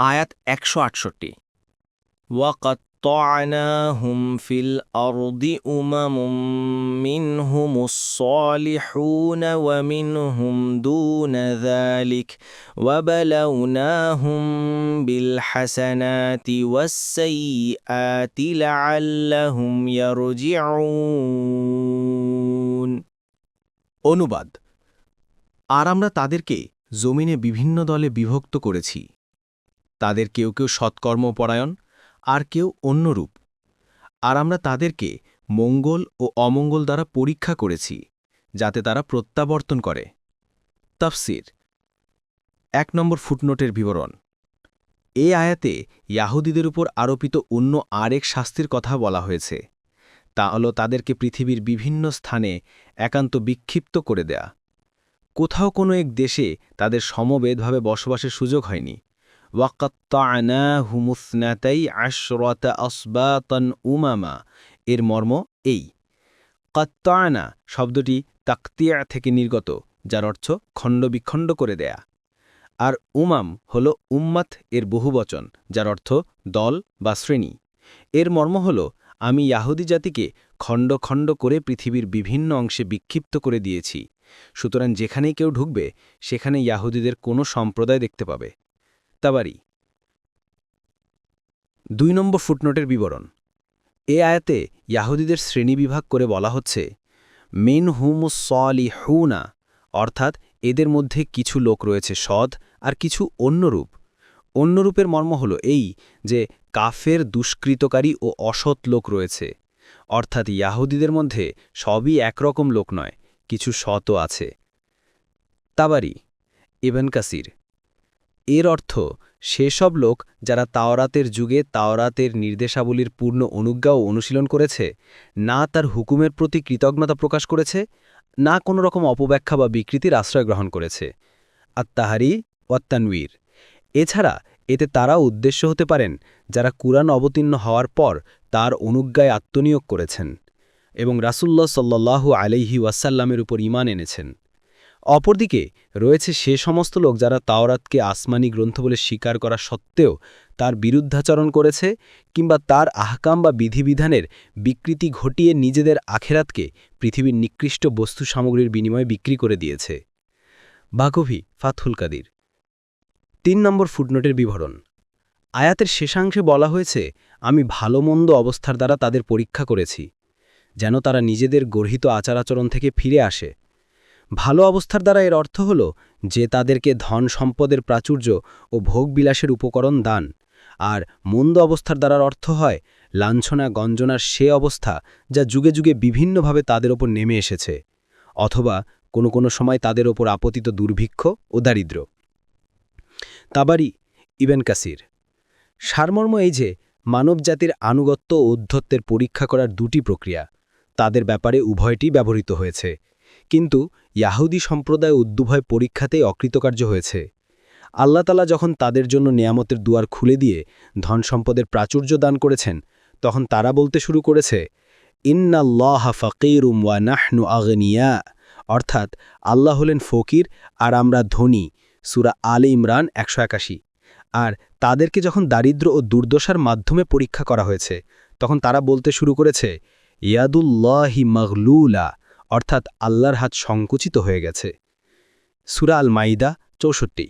আয়াত ১৬৮ وَقَطَّعْنَاهُمْ فِي الْأَرْضِ أُمَمٌ مِّنْهُمُ الصَّالِحُونَ وَمِنْهُمْ دُونَ ذَلِكَ وَبَلَوْنَاهُمْ بِالْحَسَنَاتِ وَالسَّيِّئَاتِ لَعَلَّهُمْ يَرْجِعُونَ। অনুবাদ। আর আমরা তাদেরকে জমিনে বিভিন্ন দলে বিভক্ত করেছি। তাদের কেউ কেউ সৎকর্মপরায়ণ, আর কেউ অন্যরূপ। আর আমরা তাদেরকে মঙ্গল ও অমঙ্গল দ্বারা পরীক্ষা করেছি, যাতে তারা প্রত্যাবর্তন করে। তাফসির। ১ নম্বর ফুটনোটের বিবরণ। এই আয়াতে ইয়াহুদীদের উপর আরোপিত অন্য আরেক শাস্তির কথা বলা হয়েছে। তা হল তাদেরকে পৃথিবীর বিভিন্ন স্থানে একান্ত বিক্ষিপ্ত করে দেয়া। কোথাও কোনো এক দেশে তাদের সমবেতভাবে বসবাসের সুযোগ হয়নি। ওয়াকাত্তা'নাহুম ইসনাতাই আশরাতা আসবাতান উমামা এর মর্ম এই। কাত্তা'না শব্দটি তাকতিয়া থেকে নির্গত, যার অর্থ খণ্ডবিখণ্ড করে দেয়া। আর উমাম হল উম্মাত এর বহুবচন, যার অর্থ দল বা শ্রেণী। এর মর্ম হল, আমি ইয়াহুদী জাতিকে খণ্ড খণ্ড করে পৃথিবীর বিভিন্ন অংশে বিক্ষিপ্ত করে দিয়েছি। সুতরাং যেখানেই কেউ ঢুকবে সেখানে ইয়াহুদীদের কোনো সম্প্রদায় দেখতে পাবে। তাবারি। ২ নম্বর ফুটনোটের বিবরণ। এ আয়াতে ইয়াহুদীদের শ্রেণীবিভাগ করে বলা হচ্ছে মিনহুমুস সালিহুনা, অর্থাৎ এদের মধ্যে কিছু লোক রয়েছে সৎ আর কিছু অন্যরূপ। অন্যরূপের মর্ম হল এই যে কাফের, দুষ্কৃতকারী ও অসৎ লোক রয়েছে। অর্থাৎ ইয়াহুদীদের মধ্যে সবই একরকম লোক নয়, কিছু সৎও আছে। তাবারি। ইবন কাসির। এর অর্থ সেসব লোক যারা তাওরাতের যুগে তাওরাতের নির্দেশাবলীর পূর্ণ অনুজ্ঞা ও অনুশীলন করেছে, না তার হুকুমের প্রতি কৃতজ্ঞতা প্রকাশ করেছে, না কোনো রকম অপব্যাখ্যা বা বিকৃতির আশ্রয় গ্রহণ করেছে। আত-তাহরি ওয়াত-তানওয়ীর। এছাড়া এতে তারাও উদ্দেশ্য হতে পারেন যারা কুরআন অবতীর্ণ হওয়ার পর তার অনুজ্ঞায় আত্মনিয়োগ করেছেন এবং রাসূলুল্লাহ সাল্লাল্লাহু আলাইহি ওয়াসাল্লামের উপর ঈমান এনেছেন। অপরদিকে রয়েছে সে সমস্ত লোক যারা তাওরাতকে আসমানি গ্রন্থ বলে স্বীকার করা সত্ত্বেও তার বিরুদ্ধাচরণ করেছে, কিংবা তার আহকাম বা বিধিবিধানের বিকৃতি ঘটিয়ে নিজেদের আখেরাতকে পৃথিবীর নিকৃষ্ট বস্তু সামগ্রীর বিনিময়ে বিক্রি করে দিয়েছে। বাগভি ফাতহুল কাদির। ৩ নম্বর ফুটনোটের বিবরণ। আয়াতের শেষাংশে বলা হয়েছে, আমি ভালো মন্দ অবস্থার দ্বারা তাদের পরীক্ষা করেছি, যেন তারা নিজেদের গর্হিত আচার-আচরণ থেকে ফিরে আসে। ভালো অবস্থার দ্বারা এর অর্থ হল যে তাদেরকে ধন সম্পদের প্রাচুর্য ও ভোগবিলাসের উপকরণ দান, আর মন্দ অবস্থার দ্বারার অর্থ হয় লাঞ্ছনা গঞ্জনার সে অবস্থা যা যুগে যুগে বিভিন্নভাবে তাদের ওপর নেমে এসেছে, অথবা কোনো কোনো সময় তাদের ওপর আপতিত দুর্ভিক্ষ ও দারিদ্র্য। তাবারি। ইবন কাসির। সারমর্ম এই যে মানবজাতির আনুগত্য ও ঔদ্ধত্যের পরীক্ষা করার দুটি প্রক্রিয়া, তাদের ব্যাপারে উভয়টি ব্যবহৃত হয়েছে, কিন্তু ইয়াহুদী সম্প্রদায় উদ্দুভয় পরীক্ষাতেই অকৃতকার্য হয়েছে। আল্লাহ তাআলা যখন তাদের জন্য নেয়ামতের দুয়ার খুলে দিয়ে ধন সম্পদের প্রাচুর্য দান করেছেন, তখন তারা বলতে শুরু করেছে, ইন্নাল্লাহা ফাকিরুম ওয়া নাহনু আগনিয়া, অর্থাৎ আল্লাহ হলেন ফকির আর আমরা ধনী। সূরা আলে ইমরান ১৮১। আর তাদেরকে যখন দারিদ্র্য ও দুর্দশার মাধ্যমে পরীক্ষা করা হয়েছে, তখন তারা বলতে শুরু করেছে, ইয়াদুল্লাহি মাগলুলা, অর্থাৎ আল্লাহর হাত সংকুচিত হয়ে গেছে। সূরা আল মাইদা ৬৪।